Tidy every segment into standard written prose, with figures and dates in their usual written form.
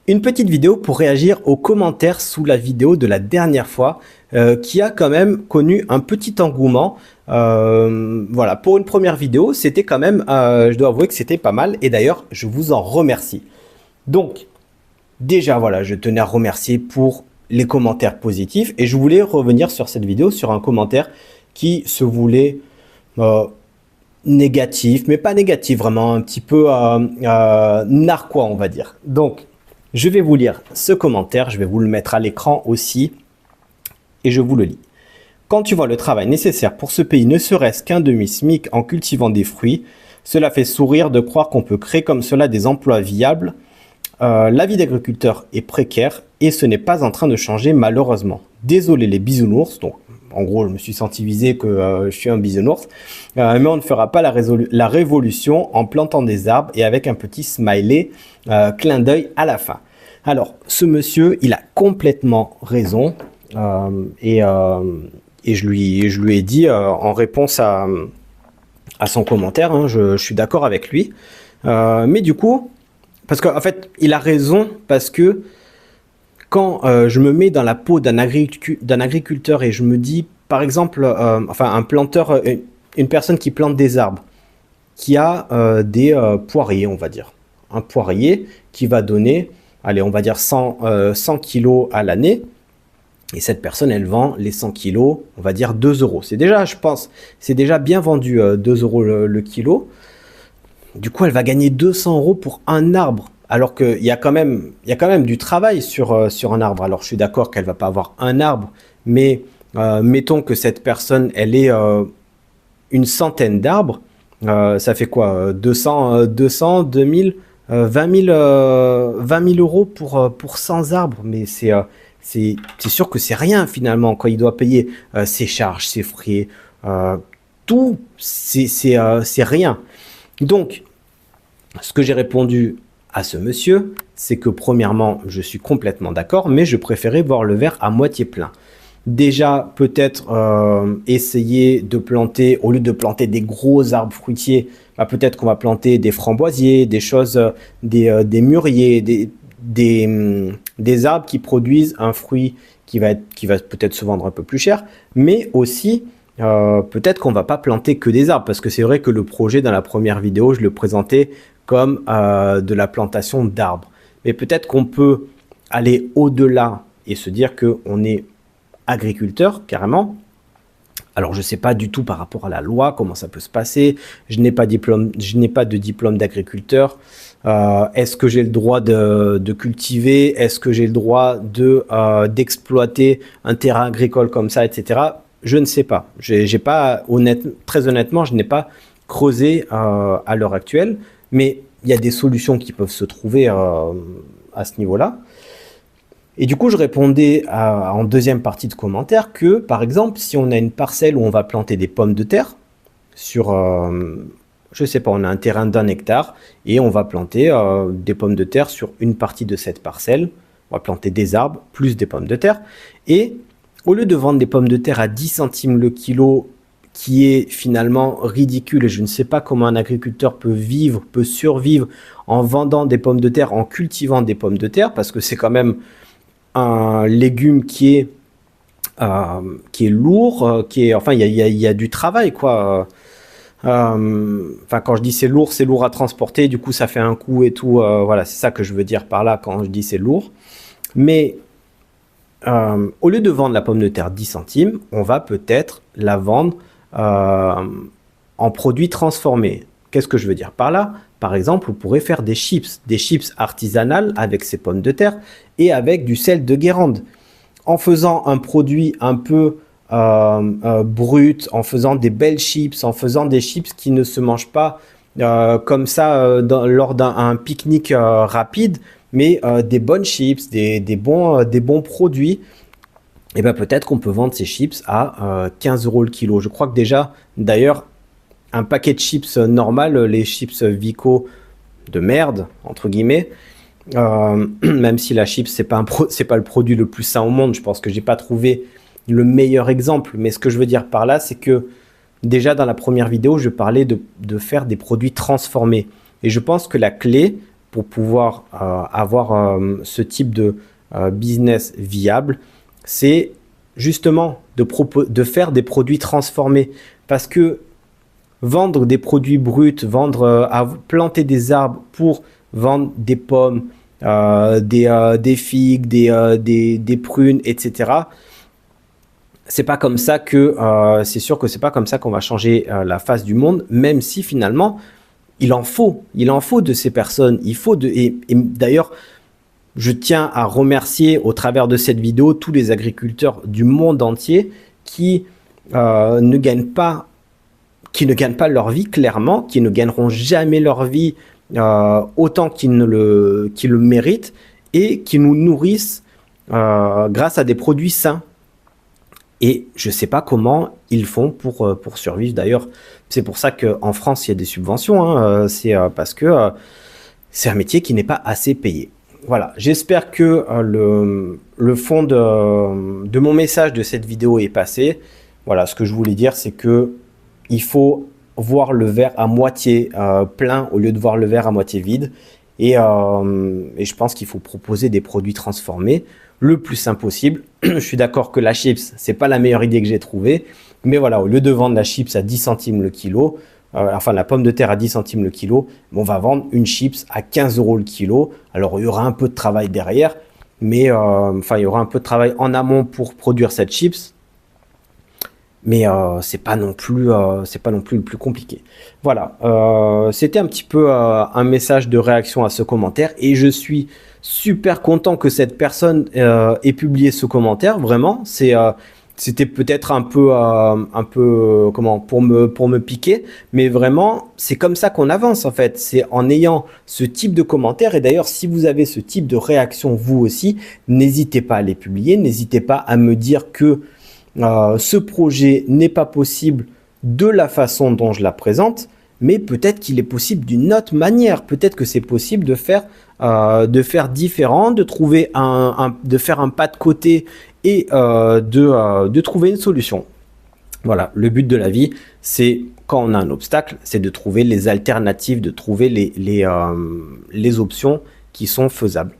Une petite vidéo pour réagir aux commentaires sous la vidéo de la dernière fois qui a quand même connu un petit engouement. Voilà, pour une première vidéo, c'était quand même, je dois avouer que c'était pas mal et d'ailleurs, je vous en remercie. Donc, déjà, voilà, je tenais à remercier pour les commentaires positifs et je voulais revenir sur cette vidéo sur un commentaire qui se voulait négatif, mais pas négatif, vraiment un petit peu narquois, on va dire. Donc, je vais vous lire ce commentaire, je vais vous le mettre à l'écran aussi, et je vous le lis. Quand tu vois le travail nécessaire pour ce pays, ne serait-ce qu'un demi-SMIC en cultivant des fruits, cela fait sourire de croire qu'on peut créer comme cela des emplois viables. La vie d'agriculteur est précaire et ce n'est pas en train de changer malheureusement. Désolé les bisounours, donc en gros je me suis senti visé que je suis un bisounours, mais on ne fera pas la révolution en plantant des arbres et avec un petit smiley clin d'œil à la fin. Alors ce monsieur il a complètement raison et je lui ai dit en réponse à son commentaire, hein, je suis d'accord avec lui, mais du coup, parce qu'en fait il a raison parce que quand je me mets dans la peau d'un agriculteur et je me dis, par exemple, enfin un planteur, une personne qui plante des arbres, qui a des poiriers, on va dire. Un poirier qui va donner, allez, on va dire 100 kilos à l'année. Et cette personne, elle vend les 100 kilos, on va dire 2 euros. C'est déjà, je pense, c'est déjà bien vendu 2 euros le kilo. Du coup, elle va gagner 200 euros pour un arbre. Alors qu'il y a quand même du travail sur un arbre. Alors, je suis d'accord qu'elle va pas avoir un arbre, mais mettons que cette personne, elle ait une centaine d'arbres. Ça fait quoi 200, 2000, 20 000 euros pour 100 arbres. Mais c'est sûr que c'est rien finalement quand il doit payer ses charges, ses frais, tout, c'est rien. Donc, ce que j'ai répondu à ce monsieur, c'est que premièrement, je suis complètement d'accord, mais je préférais voir le verre à moitié plein. Déjà, peut-être essayer de planter, au lieu de planter des gros arbres fruitiers, bah, peut-être qu'on va planter des framboisiers, des choses, des mûriers, des arbres qui produisent un fruit qui va peut-être se vendre un peu plus cher, mais aussi peut-être qu'on va pas planter que des arbres, parce que c'est vrai que le projet dans la première vidéo, je le présentais comme de la plantation d'arbres. Mais peut-être qu'on peut aller au-delà et se dire qu'on est agriculteur carrément. Alors je ne sais pas du tout par rapport à la loi comment ça peut se passer. Je n'ai pas de diplôme d'agriculteur. Est-ce que j'ai le droit de cultiver? Est-ce que j'ai le droit d'exploiter un terrain agricole comme ça, etc. Je ne sais pas. Très honnêtement, je n'ai pas creusé à l'heure actuelle. Mais il y a des solutions qui peuvent se trouver à ce niveau-là. Et du coup, je répondais en deuxième partie de commentaire que, par exemple, si on a une parcelle où on va planter des pommes de terre, sur, je sais pas, on a un terrain d'1 hectare, et on va planter des pommes de terre sur une partie de cette parcelle, on va planter des arbres, plus des pommes de terre, et au lieu de vendre des pommes de terre à 10 centimes le kilo, qui est finalement ridicule, et je ne sais pas comment un agriculteur peut survivre en vendant des pommes de terre, en cultivant des pommes de terre, parce que c'est quand même un légume qui est lourd, enfin il y a du travail quoi. Enfin quand je dis c'est lourd à transporter, du coup ça fait un coût et tout. Voilà, c'est ça que je veux dire par là quand je dis c'est lourd. Mais au lieu de vendre la pomme de terre 10 centimes, on va peut-être la vendre en produits transformés. Qu'est-ce que je veux dire par là? Par exemple, on pourrait faire des chips artisanales avec ces pommes de terre et avec du sel de Guérande. En faisant un produit un peu brut, en faisant des belles chips, en faisant des chips qui ne se mangent pas comme ça lors d'un pique-nique rapide, mais des bonnes chips, des bons produits. Et ben peut-être qu'on peut vendre ces chips à 15 euros le kilo. Je crois que déjà, d'ailleurs, un paquet de chips normal, les chips Vico de merde, entre guillemets, même si la chips, c'est pas le produit le plus sain au monde, je pense que j'ai pas trouvé le meilleur exemple. Mais ce que je veux dire par là, c'est que déjà dans la première vidéo, je parlais de faire des produits transformés. Et je pense que la clé, pour pouvoir avoir ce type de business viable, c'est justement de faire des produits transformés. Parce que vendre des produits bruts, planter des arbres pour vendre des pommes, des figues, des prunes, etc. C'est pas comme ça que c'est sûr que c'est pas comme ça qu'on va changer la face du monde, même si finalement il en faut de ces personnes. Et d'ailleurs, je tiens à remercier au travers de cette vidéo tous les agriculteurs du monde entier qui ne gagnent pas leur vie clairement, qui ne gagneront jamais leur vie autant qu'ils le méritent et qui nous nourrissent grâce à des produits sains. Et je ne sais pas comment ils font pour survivre. D'ailleurs, c'est pour ça qu'en France, il y a des subventions. Hein. C'est parce que c'est un métier qui n'est pas assez payé. Voilà, j'espère que le fond de mon message de cette vidéo est passé. Voilà, ce que je voulais dire, c'est que il faut voir le verre à moitié plein au lieu de voir le verre à moitié vide. Et je pense qu'il faut proposer des produits transformés le plus simple possible. Je suis d'accord que la chips, c'est pas la meilleure idée que j'ai trouvée. Mais voilà, au lieu de vendre la chips à 10 centimes le kilo, enfin la pomme de terre à 10 centimes le kilo, on va vendre une chips à 15 € le kilo. Alors il y aura un peu de travail derrière, mais il y aura un peu de travail en amont pour produire cette chips. Mais c'est pas non plus le plus compliqué. Voilà, c'était un petit peu un message de réaction à ce commentaire et je suis super content que cette personne ait publié ce commentaire. Vraiment, c'était peut-être un peu comment pour me piquer, mais vraiment c'est comme ça qu'on avance en fait. C'est en ayant ce type de commentaire. Et d'ailleurs, si vous avez ce type de réaction vous aussi, n'hésitez pas à les publier, n'hésitez pas à me dire que ce projet n'est pas possible de la façon dont je la présente, mais peut-être qu'il est possible d'une autre manière. Peut-être que c'est possible de faire différent, de trouver de faire un pas de côté et de trouver une solution. Voilà, le but de la vie, c'est quand on a un obstacle, c'est de trouver les alternatives, de trouver les options qui sont faisables.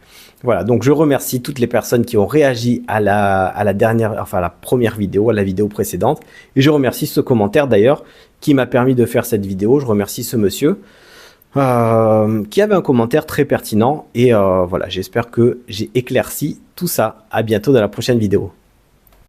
Voilà, donc je remercie toutes les personnes qui ont réagi à la première vidéo, à la vidéo précédente. Et je remercie ce commentaire d'ailleurs qui m'a permis de faire cette vidéo. Je remercie ce monsieur qui avait un commentaire très pertinent. Et voilà, j'espère que j'ai éclairci tout ça. À bientôt dans la prochaine vidéo.